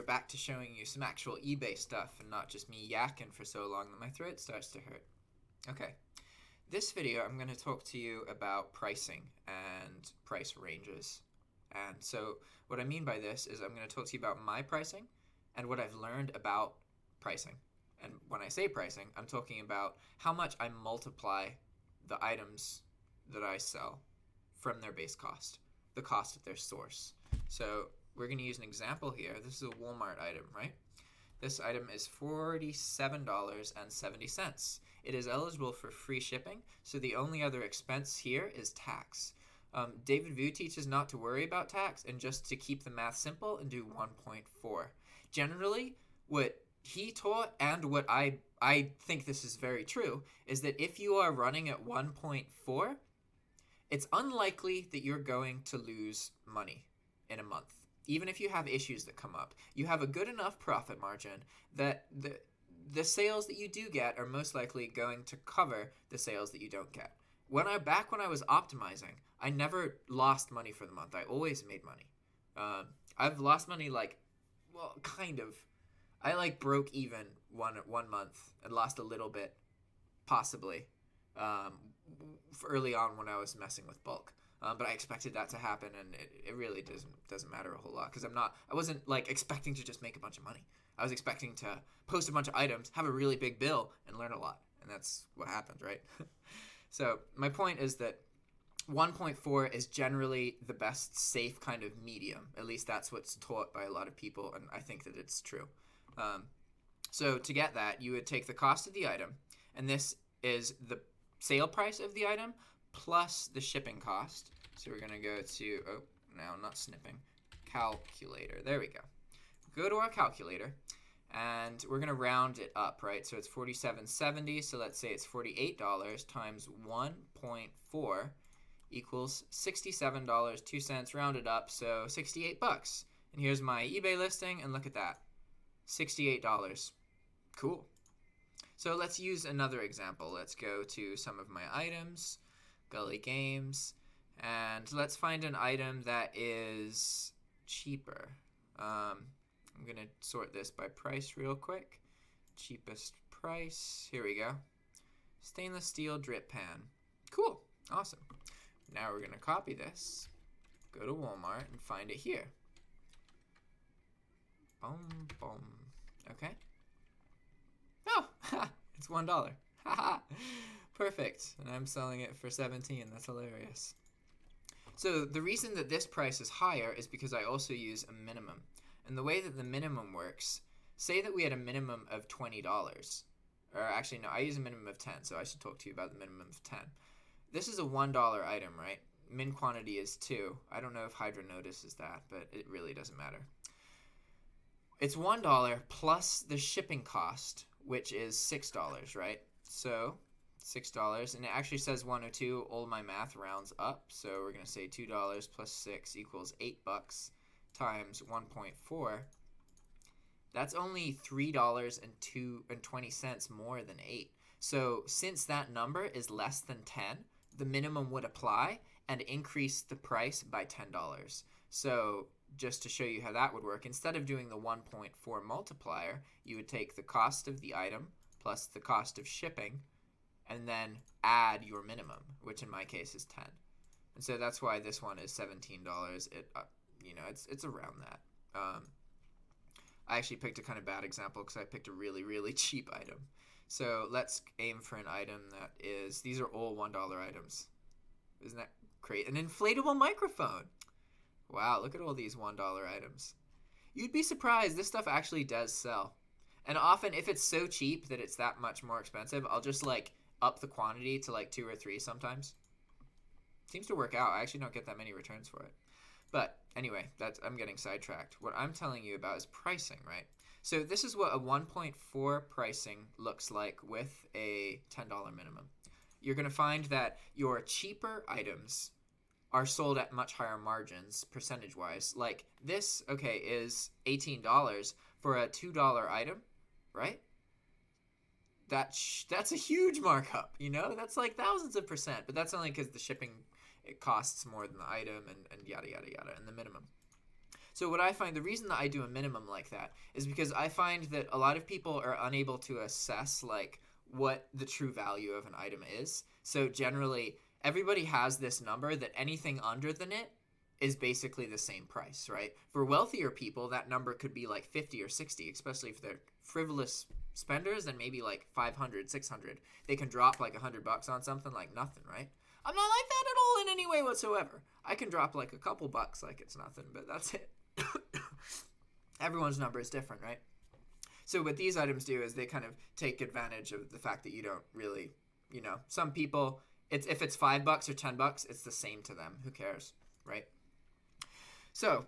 back to showing you some actual eBay stuff and not just me yakking for so long that my throat starts to hurt. Okay, this video I'm going to talk to you about pricing and price ranges. And so what I mean by this is I'm going to talk to you about my pricing and what I've learned about pricing. And when I say pricing, I'm talking about how much I multiply the items that I sell from their base cost, the cost of their source. So we're going to use an example here. This is a Walmart item, right? This item is $47.70. It is eligible for free shipping, so the only other expense here is tax. David Vu teaches not to worry about tax and just to keep the math simple and do 1.4. Generally, what he taught and what I think this is very true is that if you are running at 1.4, it's unlikely that you're going to lose money in a month. Even if you have issues that come up, you have a good enough profit margin that the sales that you do get are most likely going to cover the sales that you don't get. Back when I was optimizing, I never lost money for the month. I always made money. I've lost money kind of. I broke even one month and lost a little bit, possibly, early on when I was messing with bulk. But I expected that to happen, and it really doesn't matter a whole lot because I wasn't expecting to just make a bunch of money. I was expecting to post a bunch of items, have a really big bill, and learn a lot, and that's what happened, right? So my point is that 1.4 is generally the best safe kind of medium. At least that's what's taught by a lot of people, and I think that it's true. So to get that, you would take the cost of the item, and this is the sale price of the item plus the shipping cost. So we're going to go to, calculator. There we go. Go to our calculator, and we're going to round it up, right? So it's $47.70, so let's say it's $48 times 1.4 equals $67.02, rounded up, so 68 bucks. And here's my eBay listing, and look at that. $68. Cool. So let's use another example. Let's go to some of my items, Gully Games, and let's find an item that is cheaper. I'm going to sort this by price real quick. Cheapest price. Here we go. Stainless steel drip pan. Cool. Awesome. Now we're going to copy this, go to Walmart, and find it here. Boom, boom. Okay. Oh, it's $1. Perfect. And I'm selling it for $17. That's hilarious. So the reason that this price is higher is because I also use a minimum. And the way that the minimum works, say that we had a minimum of $20. Or actually, no, I use a minimum of 10, so I should talk to you about the minimum of 10. This is a $1 item, right? Min quantity is 2. I don't know if Hydra notices that, but it really doesn't matter. It's $1 plus the shipping cost, which is $6, right? So $6, and it actually says 102. All my math rounds up, so we're going to say $2 plus 6 equals $8 times 1.4. That's only $3.20 more than 8. So since that number is less than 10, the minimum would apply and increase the price by $10. So just to show you how that would work, instead of doing the 1.4 multiplier, you would take the cost of the item plus the cost of shipping and then add your minimum, which in my case is 10. And so that's why this one is $17. It's around that. I actually picked a kind of bad example because I picked a really, really cheap item. So let's aim for an item that is, these are all $1 items. Isn't that great? An inflatable microphone. Wow, look at all these $1 items. You'd be surprised, this stuff actually does sell. And often, if it's so cheap that it's that much more expensive, I'll just up the quantity to 2 or 3 sometimes. Seems to work out. I actually don't get that many returns for it. But anyway, I'm getting sidetracked. What I'm telling you about is pricing, right? So this is what a 1.4 pricing looks like with a $10 minimum. You're going to find that your cheaper items are sold at much higher margins percentage-wise. Like this, is $18 for a $2 item, right? That's a huge markup, That's thousands of percent, but that's only because the shipping, it costs more than the item and yada, yada, yada, and the minimum. So what I find, the reason that I do a minimum like that is because I find that a lot of people are unable to assess like what the true value of an item is. So generally, everybody has this number that anything under than it is basically the same price, right? For wealthier people, that number could be like 50 or 60, especially if they're frivolous spenders, then maybe like 500, 600. They can drop like $100 on something like nothing, right? I'm not like that at all in any way whatsoever. I can drop like a couple bucks like it's nothing, but that's it. Everyone's number is different, right? So what these items do is they kind of take advantage of the fact that you don't really, some people, if it's $5 or $10, it's the same to them. Who cares, right? So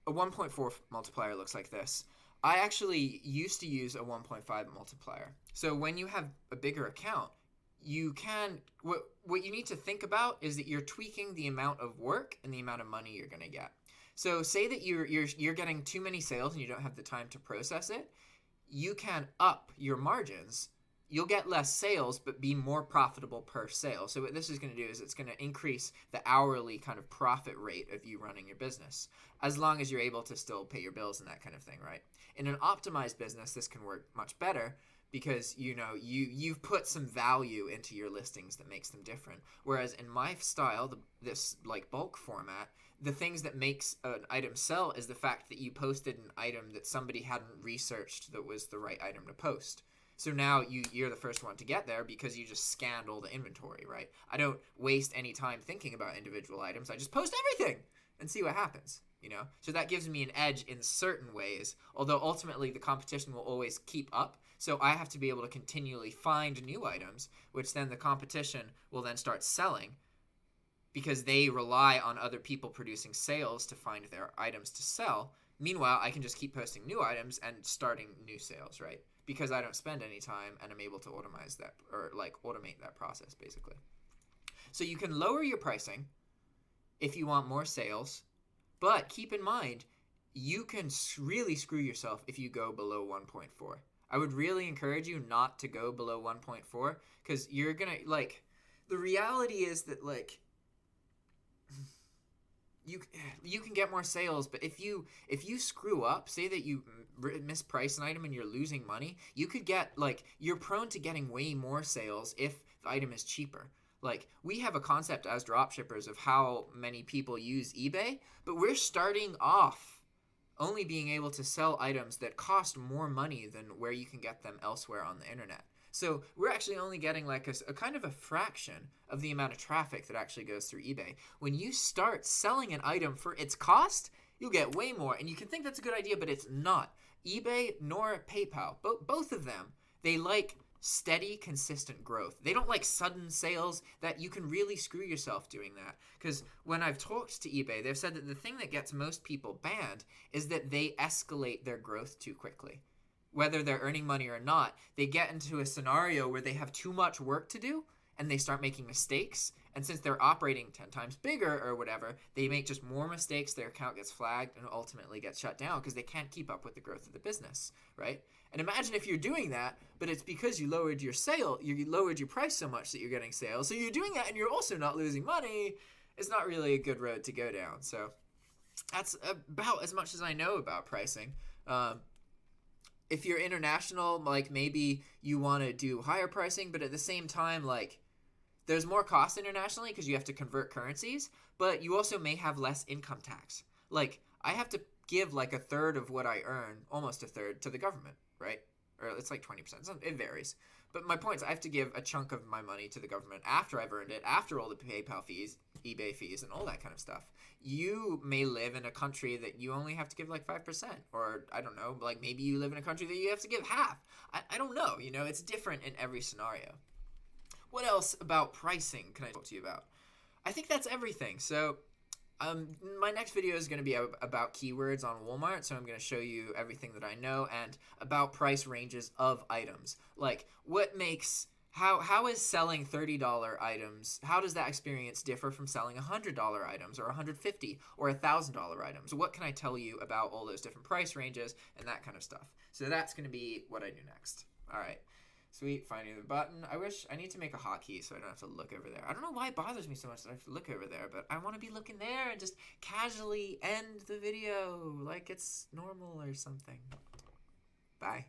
a 1.4 multiplier looks like this. I actually used to use a 1.5 multiplier. So when you have a bigger account, you can, what you need to think about is that you're tweaking the amount of work and the amount of money you're going to get. So say that you're getting too many sales and you don't have the time to process it, you can up your margins. You'll get less sales, but be more profitable per sale. So what this is going to do is it's going to increase the hourly kind of profit rate of you running your business, as long as you're able to still pay your bills and that kind of thing, right? In an optimized business, this can work much better because, you've put some value into your listings that makes them different. Whereas in my style, this like bulk format, the things that makes an item sell is the fact that you posted an item that somebody hadn't researched that was the right item to post. So now you're the first one to get there because you just scanned all the inventory, right? I don't waste any time thinking about individual items. I just post everything and see what happens, So that gives me an edge in certain ways, although ultimately the competition will always keep up. So I have to be able to continually find new items, which then the competition will then start selling because they rely on other people producing sales to find their items to sell. Meanwhile, I can just keep posting new items and starting new sales, right? Because I don't spend any time and I'm able to automate that process basically. So you can lower your pricing if you want more sales, but keep in mind, you can really screw yourself if you go below 1.4. I would really encourage you not to go below 1.4 because you're going to, the reality is that, you can get more sales, but if you screw up, say that you misprice an item and you're losing money, you could get, you're prone to getting way more sales if the item is cheaper. We have a concept as dropshippers of how many people use eBay, but we're starting off only being able to sell items that cost more money than where you can get them elsewhere on the internet. So we're actually only getting a kind of a fraction of the amount of traffic that actually goes through eBay. When you start selling an item for its cost, you'll get way more. And you can think that's a good idea, but it's not. eBay nor PayPal, both of them, they like steady, consistent growth. They don't like sudden sales that you can really screw yourself doing that. Because when I've talked to eBay, they've said that the thing that gets most people banned is that they escalate their growth too quickly. Whether they're earning money or not, they get into a scenario where they have too much work to do and they start making mistakes. And since they're operating 10 times bigger or whatever, they make just more mistakes, their account gets flagged and ultimately gets shut down because they can't keep up with the growth of the business, right? And imagine if you're doing that, but it's because you lowered your price so much that you're getting sales. So you're doing that and you're also not losing money. It's not really a good road to go down. So that's about as much as I know about pricing. If you're international, maybe you want to do higher pricing, but at the same time, there's more cost internationally because you have to convert currencies, but you also may have less income tax. I have to give a third of what I earn, almost a third, to the government, right? Or it's 20%. It varies. But my point is I have to give a chunk of my money to the government after I've earned it, after all the PayPal fees, eBay fees, and all that kind of stuff. You may live in a country that you only have to give 5%, or I don't know, maybe you live in a country that you have to give half. I don't know, it's different in every scenario. What else about pricing can I talk to you about? I think that's everything. So my next video is going to be about keywords on Walmart, so I'm going to show you everything that I know and about price ranges of items. How is selling $30 items, how does that experience differ from selling $100 items or $150 or $1,000 items? What can I tell you about all those different price ranges and that kind of stuff? So that's going to be what I do next. All right. Sweet, finding the button. I need to make a hotkey so I don't have to look over there. I don't know why it bothers me so much that I have to look over there, but I want to be looking there and just casually end the video like it's normal or something. Bye.